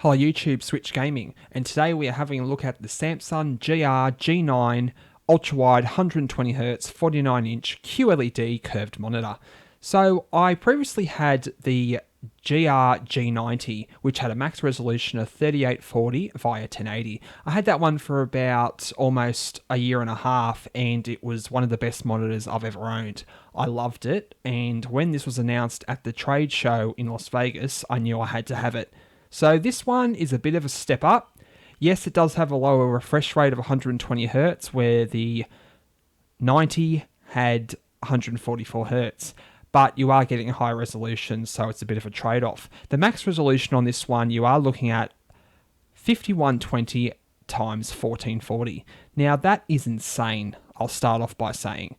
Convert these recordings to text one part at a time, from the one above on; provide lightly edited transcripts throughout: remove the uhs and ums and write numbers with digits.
Hello YouTube, Switch Gaming, and today we are having a look at the Samsung G9 UltraWide 120Hz 49-inch QLED curved monitor. So I previously had the G90, which had a max resolution of 3840 via 1080. I had that one for about almost a year and a half, and it was one of the best monitors I've ever owned. I loved it, and when this was announced at the trade show in Las Vegas, I knew I had to have it. So this one is a bit of a step up. Yes, it does have a lower refresh rate of 120Hz, where the 90 had 144Hz. But you are getting a high resolution, so it's a bit of a trade-off. The max resolution on this one, you are looking at 5120 times 1440. Now, that is insane, I'll start off by saying.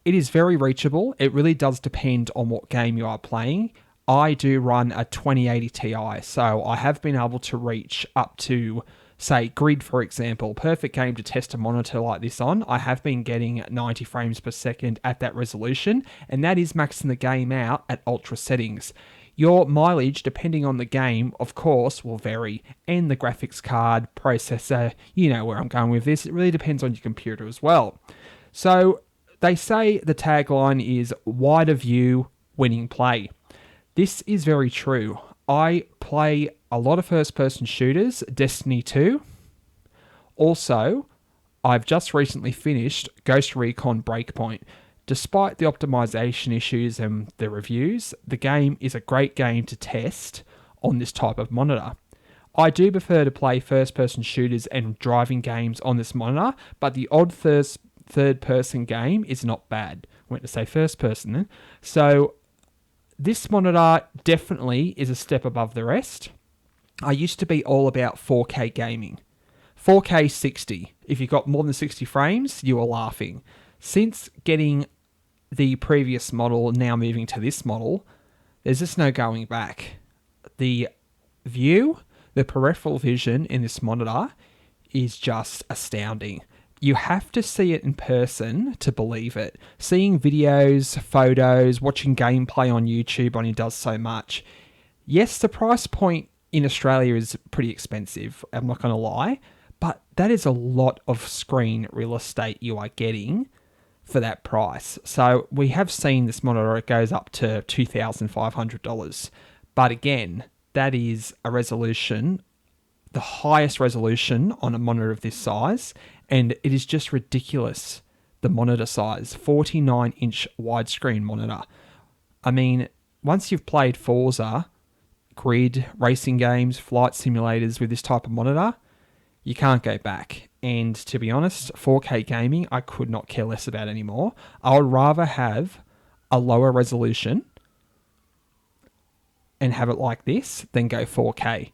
It is very reachable. It really does depend on what game you are playing. I do run a 2080 Ti, so I have been able to reach up to, say, Grid, for example. Perfect game to test a monitor like this on. I have been getting 90 frames per second at that resolution, and that is maxing the game out at ultra settings. Your mileage, depending on the game, of course, will vary, and the graphics card, processor, you know where I'm going with this. It really depends on your computer as well. So they say the tagline is wider view, winning play. This is very true. I play a lot of first-person shooters, Destiny 2. Also, I've just recently finished Ghost Recon Breakpoint. Despite the optimization issues and the reviews, the game is a great game to test on this type of monitor. I do prefer to play first-person shooters and driving games on this monitor, but the odd third-person game is not bad. I went to say first-person then. So this monitor definitely is a step above the rest. I used to be all about 4K gaming. 4K 60. If you got more than 60 frames, you were laughing. Since getting the previous model, now moving to this model, there's just no going back. The view, the peripheral vision in this monitor is just astounding. You have to see it in person to believe it. Seeing videos, photos, watching gameplay on YouTube only does so much. Yes, the price point in Australia is pretty expensive, I'm not going to lie, but that is a lot of screen real estate you are getting for that price. So we have seen this monitor, it goes up to $2,500. But again, that is a resolution, the highest resolution on a monitor of this size, and it is just ridiculous, the monitor size, 49-inch widescreen monitor. I mean, once you've played Forza, Grid, racing games, flight simulators with this type of monitor, you can't go back. And to be honest, 4K gaming, I could not care less about anymore. I would rather have a lower resolution and have it like this than go 4K.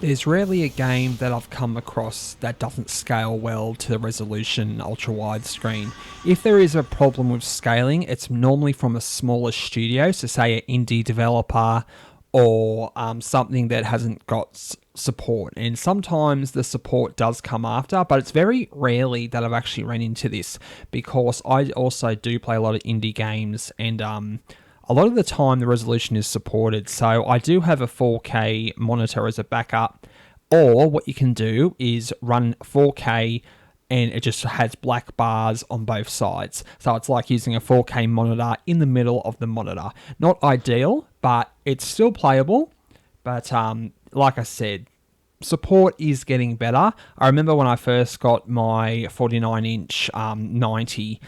There's rarely a game that I've come across that doesn't scale well to the resolution ultra-wide screen. If there is a problem with scaling, it's normally from a smaller studio, so say an indie developer or something that hasn't got support. And sometimes the support does come after, but it's very rarely that I've actually run into this, because I also do play a lot of indie games, and a lot of the time the resolution is supported. So I do have a 4K monitor as a backup, or what you can do is run 4K and it just has black bars on both sides. So it's like using a 4K monitor in the middle of the monitor. Not ideal, but it's still playable. But like I said, support is getting better. I remember when I first got my 49-inch 90,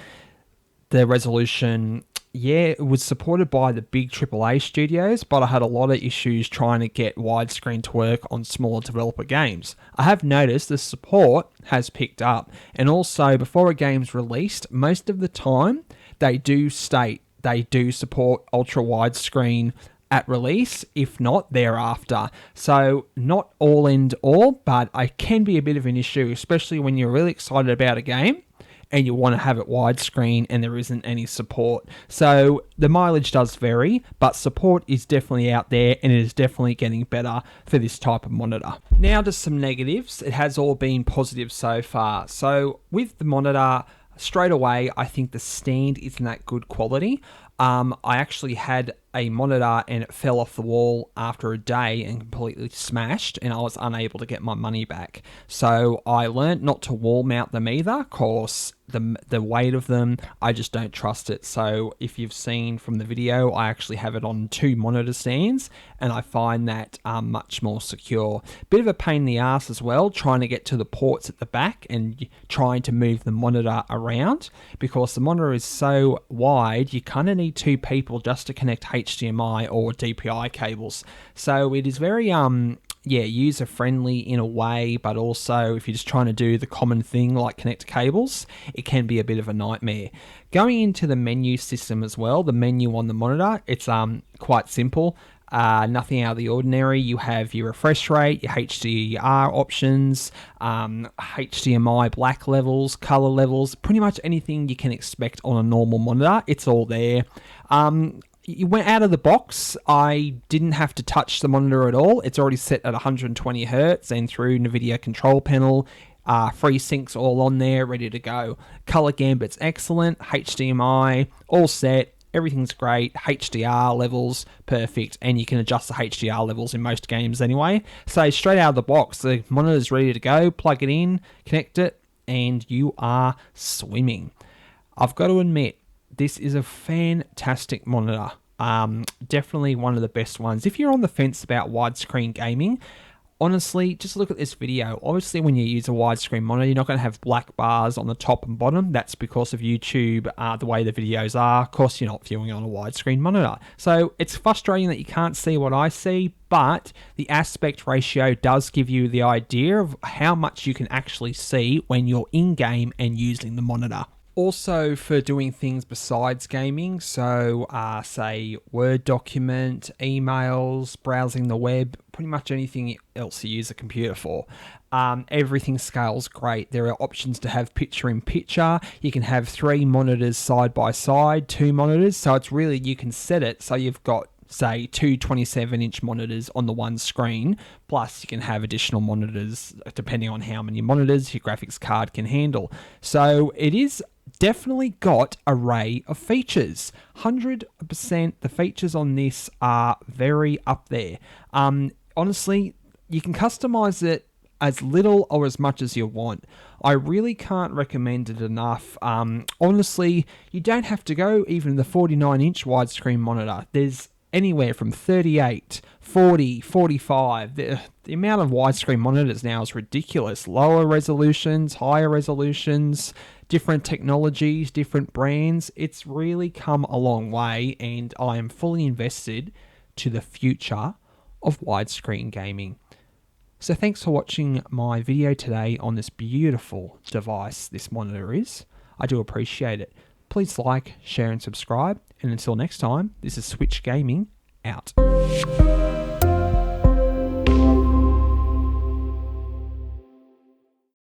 the resolution, yeah, it was supported by the big AAA studios, but I had a lot of issues trying to get widescreen to work on smaller developer games. I have noticed the support has picked up, and also before a game's released, most of the time they do state they do support ultra widescreen at release, if not thereafter. So not all end all, but it can be a bit of an issue, especially when you're really excited about a game and you want to have it widescreen and there isn't any support. So the mileage does vary, but support is definitely out there and it is definitely getting better for this type of monitor. Now to some negatives. It has all been positive so far. So with the monitor, straight away, I think the stand isn't that good quality. I actually had a monitor and it fell off the wall after a day and completely smashed, and I was unable to get my money back. So I learned not to wall mount them either, cause the weight of them, I just don't trust it. So if you've seen from the video, I actually have it on 2 monitor stands and I find that much more secure. Bit of a pain in the ass as well, trying to get to the ports at the back and trying to move the monitor around, because the monitor is so wide, you kind of need 2 people just to connect HDMI or DPI cables. So it is very user friendly in a way, but also if you're just trying to do the common thing like connect cables, it can be a bit of a nightmare. Going into the menu system as well, the menu on the monitor, it's quite simple. Nothing out of the ordinary. You have your refresh rate, your HDR options, HDMI black levels, color levels, pretty much anything you can expect on a normal monitor. It's all there. You went out of the box. I didn't have to touch the monitor at all. It's already set at 120 Hertz and through NVIDIA control panel. FreeSync's all on there, ready to go. Color gambit's excellent. HDMI, all set. Everything's great. HDR levels, perfect. And you can adjust the HDR levels in most games anyway. So straight out of the box, the monitor's ready to go. Plug it in, connect it, and you are swimming. I've got to admit, this is a fantastic monitor. Definitely one of the best ones. If you're on the fence about widescreen gaming, honestly, just look at this video. Obviously, when you use a widescreen monitor, you're not going to have black bars on the top and bottom. That's because of YouTube, the way the videos are. Of course, you're not viewing on a widescreen monitor. So it's frustrating that you can't see what I see, but the aspect ratio does give you the idea of how much you can actually see when you're in-game and using the monitor. Also, for doing things besides gaming, so say Word document, emails, browsing the web, pretty much anything else you use a computer for. Everything scales great. There are options to have picture-in-picture. You can have 3 monitors side by side, 2 monitors, so it's really, you can set it so you've got, say, 2 27-inch monitors on the one screen, plus you can have additional monitors depending on how many monitors your graphics card can handle. So it is definitely got an array of features. 100% the features on this are very up there. Honestly, you can customize it as little or as much as you want. I really can't recommend it enough. Honestly, you don't have to go even the 49-inch widescreen monitor. There's anywhere from 38, 40, 45. The amount of widescreen monitors now is ridiculous. Lower resolutions, higher resolutions, different technologies, different brands. It's really come a long way, and I am fully invested to the future of widescreen gaming. So thanks for watching my video today on this beautiful device this monitor is. I do appreciate it. Please like, share and subscribe. And until next time, this is Switch Gaming out.